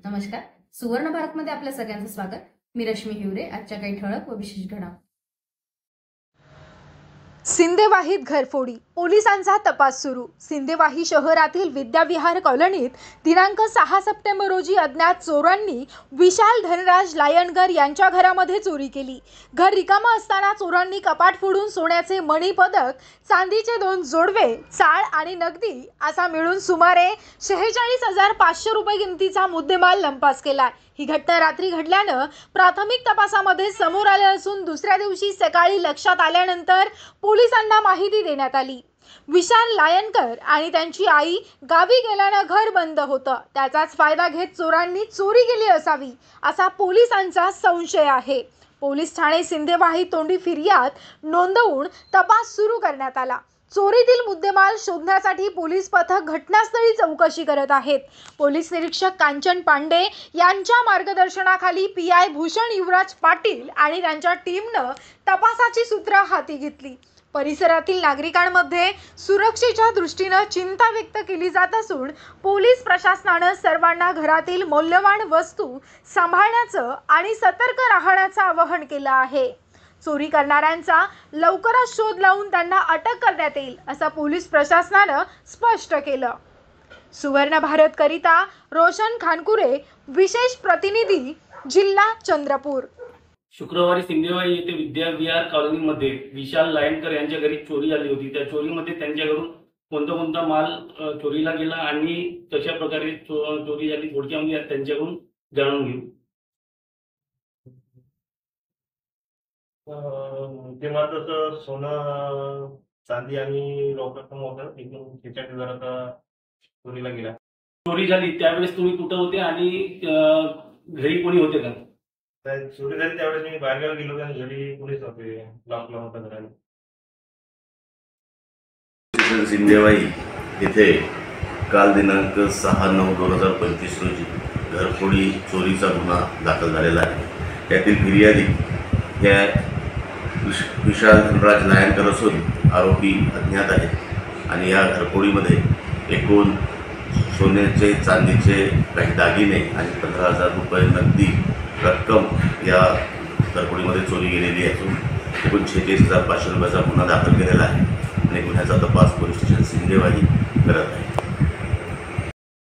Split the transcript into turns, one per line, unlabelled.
नमस्कार. सुवर्ण भारतमध्ये आपल्या सगळ्यांचं स्वागत. मी रश्मी हिवरे. आजच्या काही ठळक व विशेष घडामोडी.
सिंदेवाहीत घरफोडी, पोलिसांचा तपास सुरू. सिंदेवाही शहरातील विद्याविहार कॉलनीत दिनांक 6 सप्टेंबर रोजी अज्ञात चोरांनी विशाल धनराज लायनकर यांच्या घरामध्ये चोरी केली. घर रिकामं असताना चोरांनी कपाट फोडून सोन्याचे मणिपदक, चांदीचे 2 जोडवे, चाळ आणि नगदी असा मिळून सुमारे 46,500 रुपये किमतीचा मुद्देमाल लंपास केला. ही घटना रात्री घडल्यानं प्राथमिक तपासामध्ये समोर आले असून दुसऱ्या दिवशी सकाळी लक्षात आल्यानंतर पोलिसांना माहिती देण्यात आली. विशाल लायनकर आणि त्यांची आई गावी गेल्यानं घर बंद होतं. त्याचाच फायदा घेत चोरांनी चोरी केली असावी असा पोलिसांचा संशय आहे. पोलीस ठाणे सिंदेवाही तोंडी फिर्याद नोंदवून तपास सुरू करण्यात आला. चोरीतील मुद्देमाल शोधण्यासाठी पोलीस पथक घटनास्थळी चौकशी करत आहेत. पोलीस निरीक्षक कांचन पांडे यांच्या मार्गदर्शनाखाली पीआय भूषण युवराज पाटील आणि त्यांच्या टीमनं तपासाची सूत्र हाती घेतली. परिसरातील नागरिकांमध्ये सुरक्षेच्या दृष्टीने चिंता व्यक्त केली जात असून पोलीस प्रशासनाने सर्वांना घरातील मौल्यवान वस्तू सांभाळण्याचं आणि सतर्क राहण्याचं आवाहन केलं आहे. चोरी करणाऱ्यांचा लवकरच शोध लावून त्यांना अटक करण्यात येईल असं पोलीस प्रशासनाने स्पष्ट केलं. सुवर्ण भारत करिता रोशन खानकुरे, विशेष प्रतिनिधी, जिल्हा चंद्रपूर.
शुक्रवारी सिंदेवाही येथे विद्याविहार कॉलनीमध्ये विशाल लायनकर यांच्या घरी चोरी झाली होती. त्या चोरीमध्ये त्यांच्या घरून कोणता माल चोरीला गेला आणि कशा प्रकारे चोरी झाली थोडक्यामध्ये त्यांच्याकडून जाणून घेऊ.
तेव्हा तसं सोनं, चांदी आणि रोकड होतं. एकूण 46,000 चोरीला गेला.
चोरी झाली त्यावेळेस तुम्ही कुठं होते आणि घरी कोणी होते का?
चोरी झाली त्यावेळेस मी बाहेरगावी गेलो आणि घरी कोणीच नव्हते. लॉकडाऊन होता घराला.
सिंदेवाही येथे काल दिनांक 6/9/2025 रोजी घरफोडी चोरीचा गुन्हा दाखल झालेला आहे. त्यातील फिर्यादी या विशाल धनराज लायनकर असून आरोपी अज्ञात आहेत आणि या घरफोडीमध्ये एकूण सोन्याचे, चांदीचे काही दागिने आणि 15,000 रुपये नगदी रक्कम या घरफोडीमध्ये चोरी गेलेली असून एकूण 46,500 रुपयाचा गुन्हा दाखल केलेला आहे आणि गुन्ह्याचा तपास पोलीस स्टेशन सिंदेवाही करत आहे.